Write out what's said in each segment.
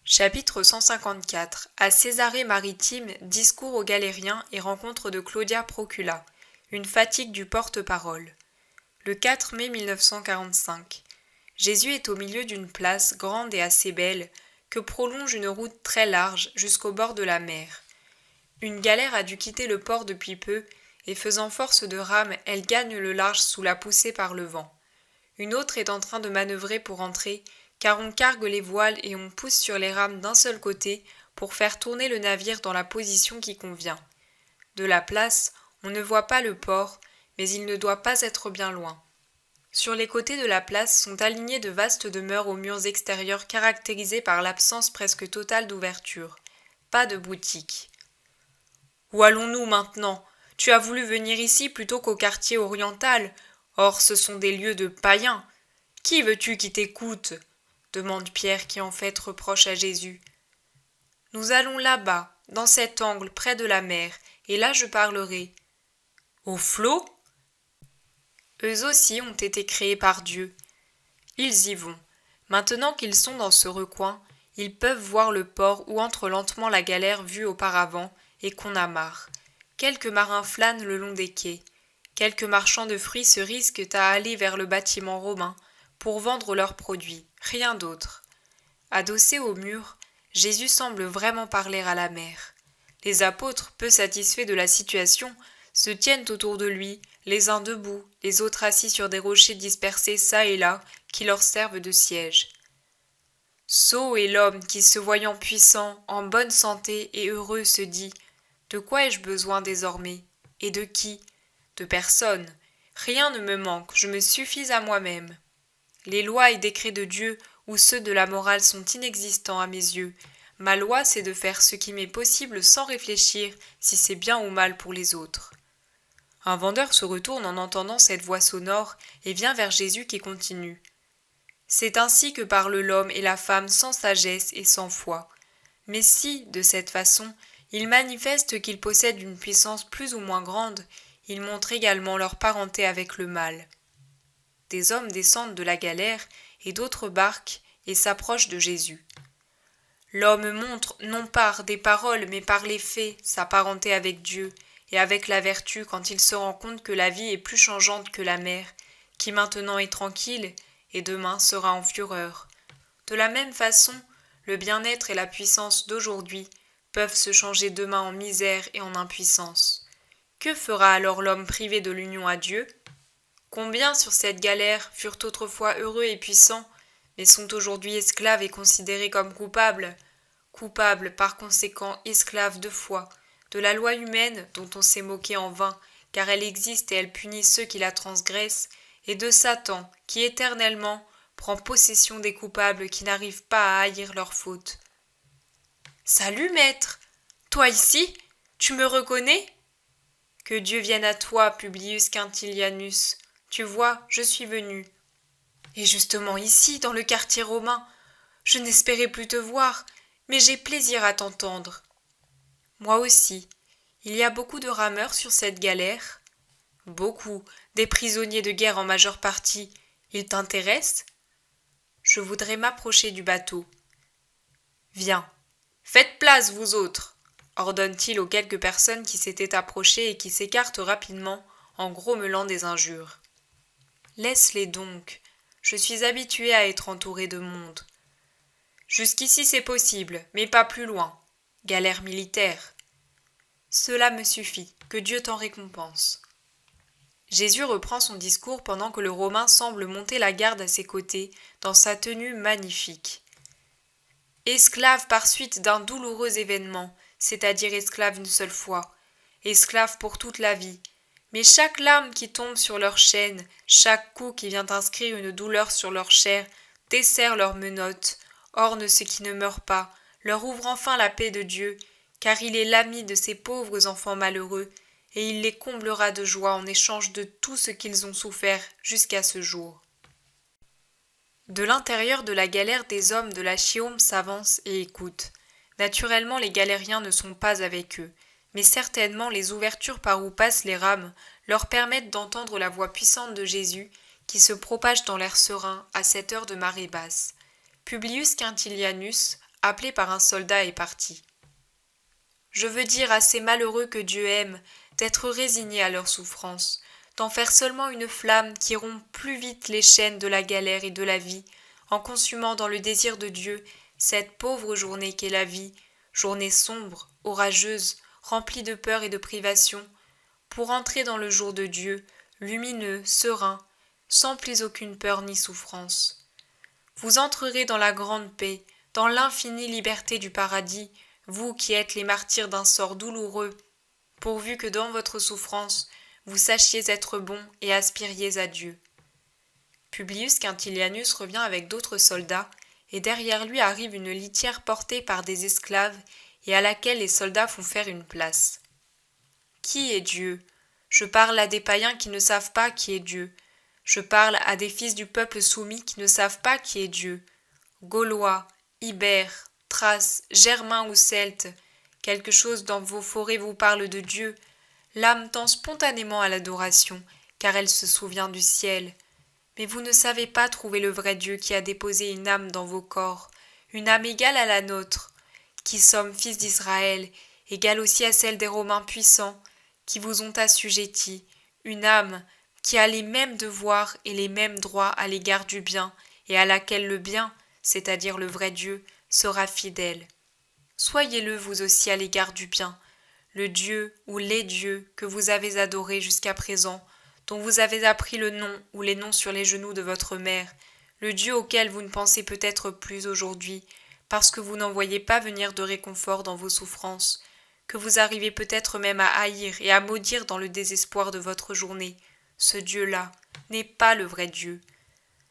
Chapitre 154. À Césarée-Maritime, discours aux Galériens et rencontre de Claudia Procula. Une fatigue du porte-parole. Le 4 mai 1945. Jésus est au milieu d'une place grande et assez belle, que prolonge une route très large jusqu'au bord de la mer. Une galère a dû quitter le port depuis peu, et faisant force de rame, elle gagne le large sous la poussée par le vent. Une autre est en train de manœuvrer pour entrer, car on cargue les voiles et on pousse sur les rames d'un seul côté pour faire tourner le navire dans la position qui convient. De la place, on ne voit pas le port, mais il ne doit pas être bien loin. Sur les côtés de la place sont alignées de vastes demeures aux murs extérieurs caractérisés par l'absence presque totale d'ouverture. Pas de boutique. Où allons-nous maintenant ? Tu as voulu venir ici plutôt qu'au quartier oriental. Or, ce sont des lieux de païens. Qui veux-tu qui t'écoute ? Demande Pierre qui en fait reproche à Jésus. Nous allons là-bas, dans cet angle près de la mer, et là je parlerai. Au flot ? Eux aussi ont été créés par Dieu. Ils y vont. Maintenant qu'ils sont dans ce recoin, ils peuvent voir le port où entre lentement la galère vue auparavant et qu'on amarre. Quelques marins flânent le long des quais. Quelques marchands de fruits se risquent à aller vers le bâtiment romain pour vendre leurs produits, rien d'autre. Adossé au mur, Jésus semble vraiment parler à la mer. Les apôtres, peu satisfaits de la situation, se tiennent autour de lui, les uns debout, les autres assis sur des rochers dispersés çà et là, qui leur servent de siège. Sot est l'homme qui, se voyant puissant, en bonne santé et heureux, se dit « De quoi ai-je besoin désormais ? Et de qui ? De personne. Rien ne me manque, je me suffis à moi-même. Les lois et décrets de Dieu ou ceux de la morale sont inexistants à mes yeux. Ma loi, c'est de faire ce qui m'est possible sans réfléchir si c'est bien ou mal pour les autres. » Un vendeur se retourne en entendant cette voix sonore et vient vers Jésus qui continue. C'est ainsi que parlent l'homme et la femme sans sagesse et sans foi. Mais si, de cette façon, ils manifestent qu'ils possèdent une puissance plus ou moins grande, ils montrent également leur parenté avec le mal. Des hommes descendent de la galère et d'autres barques et s'approchent de Jésus. L'homme montre, non par des paroles mais par les faits, sa parenté avec Dieu et avec la vertu quand il se rend compte que la vie est plus changeante que la mer, qui maintenant est tranquille et demain sera en fureur. De la même façon, le bien-être et la puissance d'aujourd'hui peuvent se changer demain en misère et en impuissance. Que fera alors l'homme privé de l'union à Dieu ? Combien sur cette galère furent autrefois heureux et puissants, mais sont aujourd'hui esclaves et considérés comme coupables par conséquent esclaves de foi, de la loi humaine dont on s'est moqué en vain, car elle existe et elle punit ceux qui la transgressent, et de Satan qui éternellement prend possession des coupables qui n'arrivent pas à haïr leurs fautes. « Salut, maître ! Toi ici ? Tu me reconnais ? Que Dieu vienne à toi, Publius Quintilianus. Tu vois, je suis venu. Et justement ici, dans le quartier romain. Je n'espérais plus te voir, mais j'ai plaisir à t'entendre. Moi aussi. Il y a beaucoup de rameurs sur cette galère ? Beaucoup, des prisonniers de guerre en majeure partie. Ils t'intéressent ? Je voudrais m'approcher du bateau. Viens. Faites place, vous autres, ordonne-t-il aux quelques personnes qui s'étaient approchées et qui s'écartent rapidement en grommelant des injures. Laisse-les donc. Je suis habitué à être entouré de monde. Jusqu'ici c'est possible, mais pas plus loin. Galère militaire. Cela me suffit, que Dieu t'en récompense. Jésus reprend son discours pendant que le Romain semble monter la garde à ses côtés dans sa tenue magnifique. Esclave par suite d'un douloureux événement, c'est-à-dire esclave une seule fois, esclave pour toute la vie, mais chaque larme qui tombe sur leur chaîne, chaque coup qui vient inscrire une douleur sur leur chair, desserre leurs menottes, orne ce qui ne meurt pas, leur ouvre enfin la paix de Dieu, car il est l'ami de ces pauvres enfants malheureux, et il les comblera de joie en échange de tout ce qu'ils ont souffert jusqu'à ce jour. De l'intérieur de la galère, des hommes de la Chiome s'avancent et écoutent. Naturellement, les galériens ne sont pas avec eux, mais certainement les ouvertures par où passent les rames leur permettent d'entendre la voix puissante de Jésus qui se propage dans l'air serein à cette heure de marée basse. Publius Quintilianus, appelé par un soldat, est parti. Je veux dire à ces malheureux que Dieu aime d'être résignés à leur souffrance, d'en faire seulement une flamme qui rompt plus vite les chaînes de la galère et de la vie, en consumant dans le désir de Dieu cette pauvre journée qu'est la vie, journée sombre, orageuse, remplie de peur et de privations, pour entrer dans le jour de Dieu, lumineux, serein, sans plus aucune peur ni souffrance. Vous entrerez dans la grande paix, dans l'infinie liberté du paradis, vous qui êtes les martyrs d'un sort douloureux, pourvu que dans votre souffrance, vous sachiez être bon et aspiriez à Dieu. Publius Quintilianus revient avec d'autres soldats, et derrière lui arrive une litière portée par des esclaves et à laquelle les soldats font faire une place. Qui est Dieu ? Je parle à des païens qui ne savent pas qui est Dieu. Je parle à des fils du peuple soumis qui ne savent pas qui est Dieu. Gaulois, Ibères, Thraces, Germains ou Celtes, quelque chose dans vos forêts vous parle de Dieu. L'âme tend spontanément à l'adoration, car elle se souvient du ciel. Mais vous ne savez pas trouver le vrai Dieu qui a déposé une âme dans vos corps, une âme égale à la nôtre, qui sommes fils d'Israël, égale aussi à celle des Romains puissants, qui vous ont assujettis, une âme qui a les mêmes devoirs et les mêmes droits à l'égard du bien, et à laquelle le bien, c'est-à-dire le vrai Dieu, sera fidèle. Soyez-le vous aussi à l'égard du bien, le Dieu ou les dieux que vous avez adorés jusqu'à présent, dont vous avez appris le nom ou les noms sur les genoux de votre mère, le Dieu auquel vous ne pensez peut-être plus aujourd'hui, parce que vous n'en voyez pas venir de réconfort dans vos souffrances, que vous arrivez peut-être même à haïr et à maudire dans le désespoir de votre journée. Ce Dieu-là n'est pas le vrai Dieu.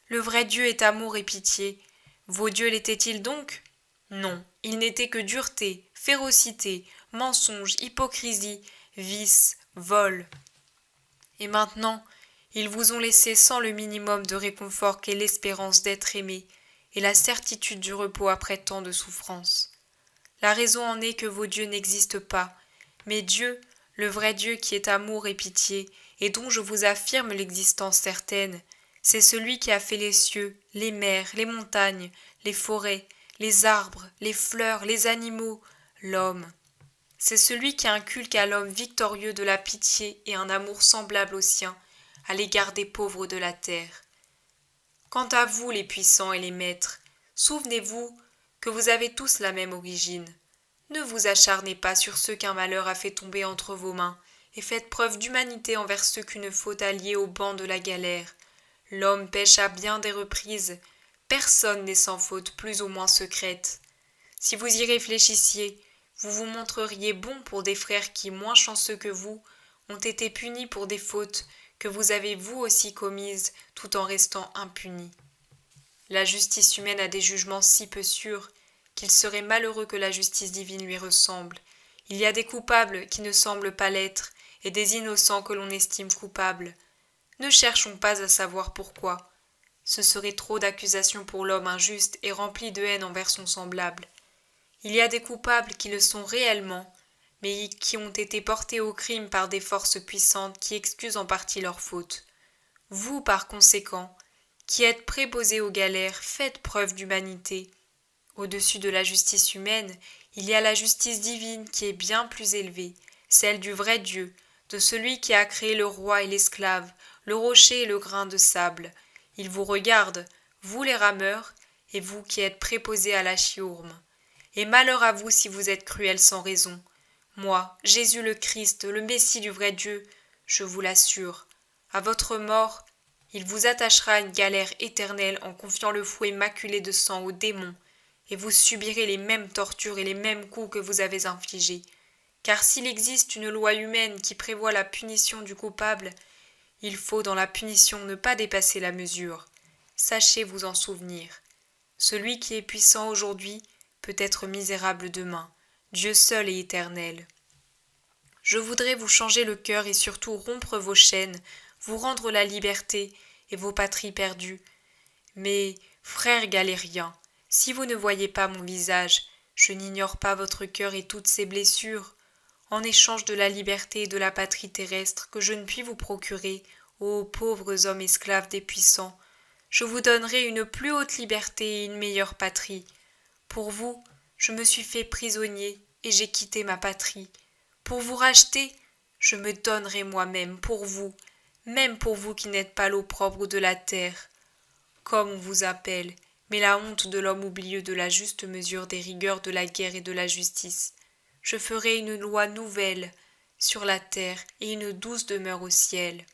Le vrai Dieu est amour et pitié. Vos dieux l'étaient-ils donc ? Non, ils n'étaient que dureté, férocité, mensonge, hypocrisie, vice, vol. Et maintenant, ils vous ont laissé sans le minimum de réconfort qu'est l'espérance d'être aimé et la certitude du repos après tant de souffrances. La raison en est que vos dieux n'existent pas, mais Dieu, le vrai Dieu qui est amour et pitié, et dont je vous affirme l'existence certaine, c'est celui qui a fait les cieux, les mers, les montagnes, les forêts, les arbres, les fleurs, les animaux, l'homme. C'est celui qui inculque à l'homme victorieux de la pitié et un amour semblable au sien à l'égard des pauvres de la terre. Quant à vous, les puissants et les maîtres, souvenez-vous que vous avez tous la même origine. Ne vous acharnez pas sur ceux qu'un malheur a fait tomber entre vos mains, et faites preuve d'humanité envers ceux qu'une faute a liés au banc de la galère. L'homme pêche à bien des reprises, personne n'est sans faute plus ou moins secrète. Si vous y réfléchissiez, vous vous montreriez bon pour des frères qui, moins chanceux que vous, ont été punis pour des fautes que vous avez vous aussi commises tout en restant impunis. La justice humaine a des jugements si peu sûrs qu'il serait malheureux que la justice divine lui ressemble. Il y a des coupables qui ne semblent pas l'être et des innocents que l'on estime coupables. Ne cherchons pas à savoir pourquoi. Ce serait trop d'accusations pour l'homme injuste et rempli de haine envers son semblable. Il y a des coupables qui le sont réellement, mais qui ont été portés au crime par des forces puissantes qui excusent en partie leurs fautes. Vous, par conséquent, qui êtes préposés aux galères, faites preuve d'humanité. Au-dessus de la justice humaine, il y a la justice divine qui est bien plus élevée, celle du vrai Dieu, de celui qui a créé le roi et l'esclave, le rocher et le grain de sable. Il vous regarde, vous les rameurs, et vous qui êtes préposés à la chiourme. Et malheur à vous si vous êtes cruels sans raison. Moi, Jésus le Christ, le Messie du vrai Dieu, je vous l'assure, à votre mort, il vous attachera à une galère éternelle en confiant le fouet maculé de sang aux démons, et vous subirez les mêmes tortures et les mêmes coups que vous avez infligés. Car s'il existe une loi humaine qui prévoit la punition du coupable, il faut dans la punition ne pas dépasser la mesure. Sachez vous en souvenir. Celui qui est puissant aujourd'hui peut être misérable demain, Dieu seul et éternel. Je voudrais vous changer le cœur et surtout rompre vos chaînes, vous rendre la liberté et vos patries perdues. Mais, frères galériens, si vous ne voyez pas mon visage, je n'ignore pas votre cœur et toutes ses blessures. En échange de la liberté et de la patrie terrestre que je ne puis vous procurer, ô pauvres hommes esclaves des puissants, je vous donnerai une plus haute liberté et une meilleure patrie. Pour vous, je me suis fait prisonnier et j'ai quitté ma patrie. Pour vous racheter, je me donnerai moi-même pour vous, même pour vous qui n'êtes pas l'opprobre de la terre. Comme on vous appelle, mais la honte de l'homme oublieux de la juste mesure des rigueurs de la guerre et de la justice. Je ferai une loi nouvelle sur la terre et une douce demeure au ciel.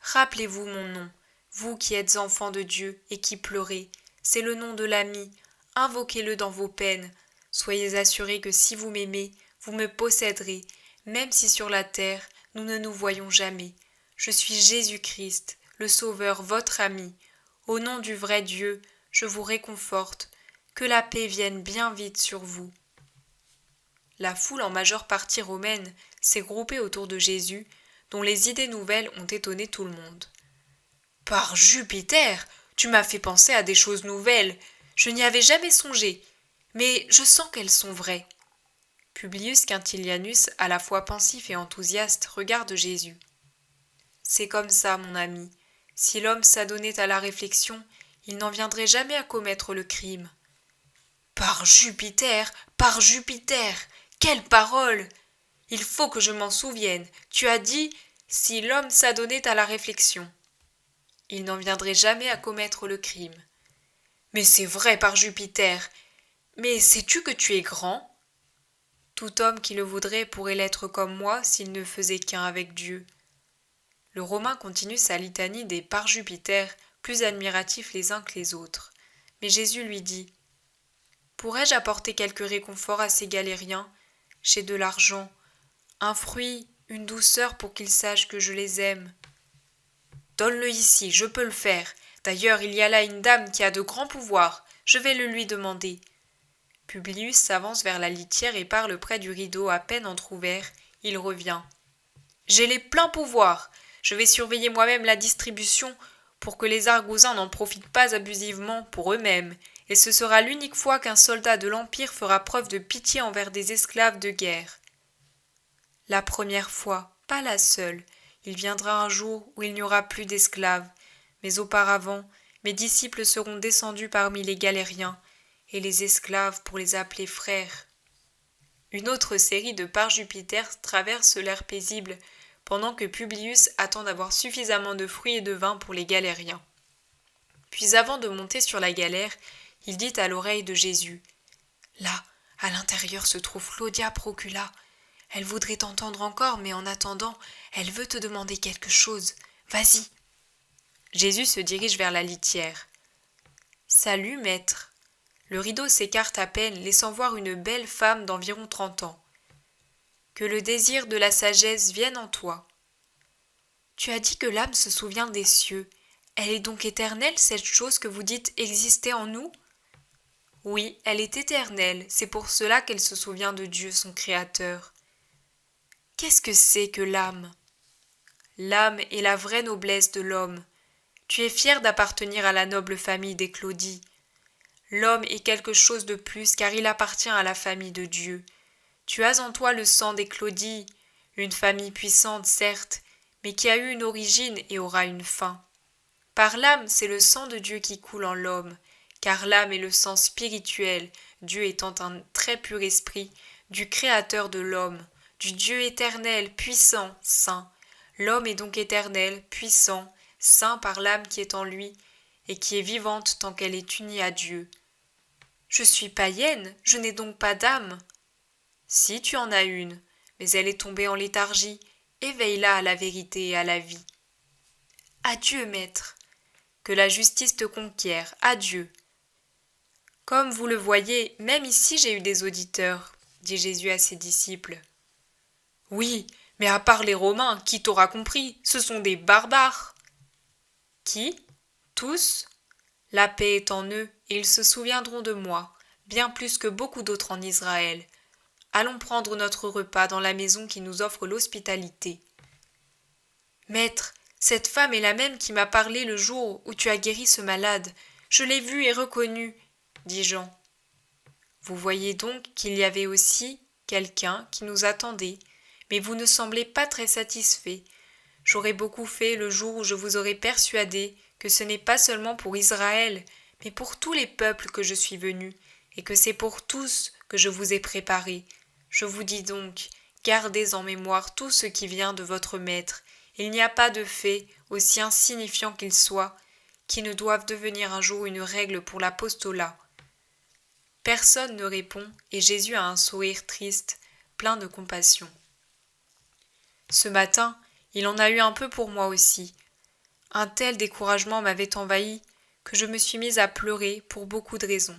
Rappelez-vous mon nom, vous qui êtes enfants de Dieu et qui pleurez, c'est le nom de l'ami, invoquez-le dans vos peines. Soyez assurés que si vous m'aimez, vous me posséderez, même si sur la terre nous ne nous voyons jamais. Je suis Jésus-Christ, le Sauveur, votre ami. Au nom du vrai Dieu, je vous réconforte. Que la paix vienne bien vite sur vous. La foule en majeure partie romaine s'est groupée autour de Jésus, dont les idées nouvelles ont étonné tout le monde. « Par Jupiter, tu m'as fait penser à des choses nouvelles. Je n'y avais jamais songé, mais je sens qu'elles sont vraies. » Publius Quintilianus, à la fois pensif et enthousiaste, regarde Jésus. « C'est comme ça, mon ami. Si l'homme s'adonnait à la réflexion, il n'en viendrait jamais à commettre le crime. »« Par Jupiter, par Jupiter, quelle parole ! Il faut que je m'en souvienne. Tu as dit « si l'homme s'adonnait à la réflexion ». Il n'en viendrait jamais à commettre le crime. Mais c'est vrai par Jupiter. Mais sais-tu que tu es grand ? Tout homme qui le voudrait pourrait l'être comme moi s'il ne faisait qu'un avec Dieu. Le Romain continue sa litanie des par Jupiter, plus admiratifs les uns que les autres. Mais Jésus lui dit « Pourrais-je apporter quelque réconfort à ces galériens ? J'ai de l'argent, un fruit, une douceur pour qu'ils sachent que je les aime. » Donne-le ici, je peux le faire. D'ailleurs, il y a là une dame qui a de grands pouvoirs. Je vais le lui demander. Publius s'avance vers la litière et parle près du rideau à peine entrouvert. Il revient. J'ai les pleins pouvoirs. Je vais surveiller moi-même la distribution pour que les argousins n'en profitent pas abusivement pour eux-mêmes. Et ce sera l'unique fois qu'un soldat de l'Empire fera preuve de pitié envers des esclaves de guerre. La première fois, pas la seule. Il viendra un jour où il n'y aura plus d'esclaves, mais auparavant, mes disciples seront descendus parmi les galériens, et les esclaves pour les appeler frères. Une autre série de par Jupiter traverse l'air paisible, pendant que Publius attend d'avoir suffisamment de fruits et de vin pour les galériens. Puis avant de monter sur la galère, il dit à l'oreille de Jésus « Là, à l'intérieur se trouve Claudia Procula. Elle voudrait t'entendre encore, mais en attendant, elle veut te demander quelque chose. Vas-y. » Jésus se dirige vers la litière. « Salut, maître. » Le rideau s'écarte à peine, laissant voir une belle femme d'environ 30 ans. « Que le désir de la sagesse vienne en toi. » Tu as dit que l'âme se souvient des cieux. Elle est donc éternelle, cette chose que vous dites exister en nous ? Oui, elle est éternelle, c'est pour cela qu'elle se souvient de Dieu, son Créateur. Qu'est-ce que c'est que l'âme ? L'âme est la vraie noblesse de l'homme. Tu es fier d'appartenir à la noble famille des Claudie. L'homme est quelque chose de plus car il appartient à la famille de Dieu. Tu as en toi le sang des Claudie, une famille puissante certes, mais qui a eu une origine et aura une fin. Par l'âme, c'est le sang de Dieu qui coule en l'homme, car l'âme est le sang spirituel, Dieu étant un très pur esprit, du Créateur de l'homme, du Dieu éternel, puissant, saint. L'homme est donc éternel, puissant, saint par l'âme qui est en lui, et qui est vivante tant qu'elle est unie à Dieu. Je suis païenne, je n'ai donc pas d'âme. Si tu en as une, mais elle est tombée en léthargie, éveille-la à la vérité et à la vie. Adieu, maître. Que la justice te conquiert, adieu. Comme vous le voyez, même ici j'ai eu des auditeurs, dit Jésus à ses disciples. Oui, mais à part les Romains, qui t'aura compris, ce sont des barbares. Qui ? Tous ? La paix est en eux, et ils se souviendront de moi, bien plus que beaucoup d'autres en Israël. Allons prendre notre repas dans la maison qui nous offre l'hospitalité. Maître, cette femme est la même qui m'a parlé le jour où tu as guéri ce malade. Je l'ai vue et reconnue, dit Jean. Vous voyez donc qu'il y avait aussi quelqu'un qui nous attendait, mais vous ne semblez pas très satisfait. J'aurais beaucoup fait le jour où je vous aurais persuadé que ce n'est pas seulement pour Israël, mais pour tous les peuples que je suis venu, et que c'est pour tous que je vous ai préparé. Je vous dis donc, gardez en mémoire tout ce qui vient de votre maître. Il n'y a pas de fait, aussi insignifiant qu'il soit, qui ne doive devenir un jour une règle pour l'apostolat. Personne ne répond, et Jésus a un sourire triste, plein de compassion. Ce matin, il en a eu un peu pour moi aussi. Un tel découragement m'avait envahi que je me suis mise à pleurer pour beaucoup de raisons.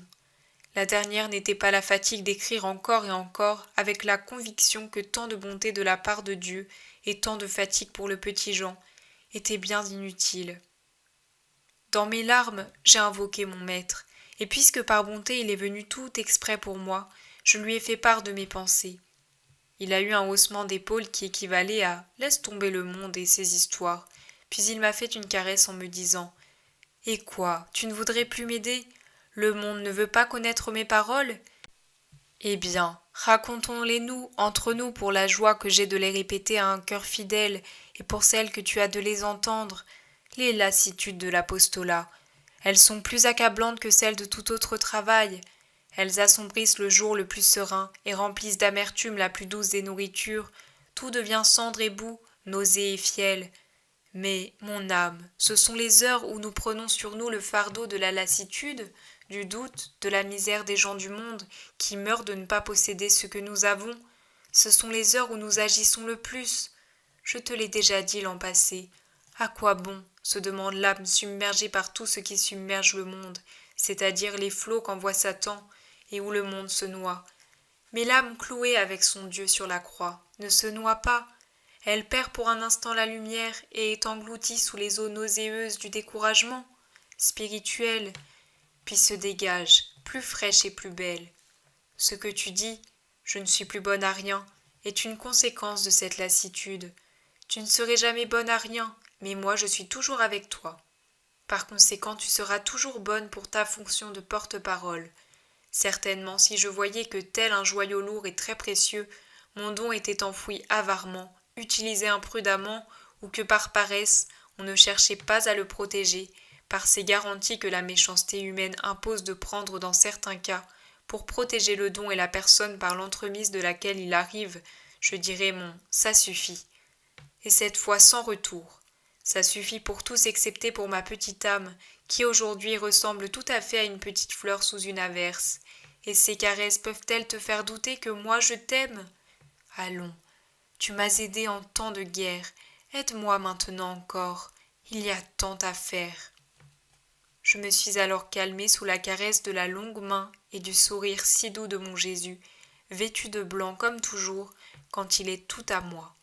La dernière n'était pas la fatigue d'écrire encore et encore avec la conviction que tant de bonté de la part de Dieu et tant de fatigue pour le petit Jean étaient bien inutiles. Dans mes larmes, j'ai invoqué mon maître, et puisque par bonté il est venu tout exprès pour moi, je lui ai fait part de mes pensées. Il a eu un haussement d'épaule qui équivalait à « laisse tomber le monde et ses histoires », puis il m'a fait une caresse en me disant « Et quoi, tu ne voudrais plus m'aider ? Le monde ne veut pas connaître mes paroles ? Eh bien, racontons-les-nous entre nous pour la joie que j'ai de les répéter à un cœur fidèle et pour celle que tu as de les entendre. Les lassitudes de l'apostolat, elles sont plus accablantes que celles de tout autre travail. Elles assombrissent le jour le plus serein et remplissent d'amertume la plus douce des nourritures. Tout devient cendre et boue, nausée et fiel. Mais, mon âme, ce sont les heures où nous prenons sur nous le fardeau de la lassitude, du doute, de la misère des gens du monde qui meurent de ne pas posséder ce que nous avons. Ce sont les heures où nous agissons le plus. Je te l'ai déjà dit l'an passé. À quoi bon, se demande l'âme submergée par tout ce qui submerge le monde, c'est-à-dire les flots qu'envoie Satan et où le monde se noie. Mais l'âme clouée avec son Dieu sur la croix ne se noie pas. Elle perd pour un instant la lumière et est engloutie sous les eaux nauséeuses du découragement spirituel, puis se dégage, plus fraîche et plus belle. Ce que tu dis, je ne suis plus bonne à rien, est une conséquence de cette lassitude. Tu ne serais jamais bonne à rien, mais moi je suis toujours avec toi. Par conséquent, tu seras toujours bonne pour ta fonction de porte-parole. Certainement, si je voyais que tel un joyau lourd et très précieux, mon don était enfoui avarement, utilisé imprudemment, ou que par paresse, on ne cherchait pas à le protéger, par ces garanties que la méchanceté humaine impose de prendre dans certains cas, pour protéger le don et la personne par l'entremise de laquelle il arrive, je dirais mon « ça suffit ». Et cette fois sans retour. Ça suffit pour tous excepté pour ma petite âme, qui aujourd'hui ressemble tout à fait à une petite fleur sous une averse. Et ces caresses peuvent-elles te faire douter que moi je t'aime ? Allons, tu m'as aidé en temps de guerre, aide-moi maintenant encore, il y a tant à faire. Je me suis alors calmée sous la caresse de la longue main et du sourire si doux de mon Jésus, vêtu de blanc comme toujours, quand il est tout à moi.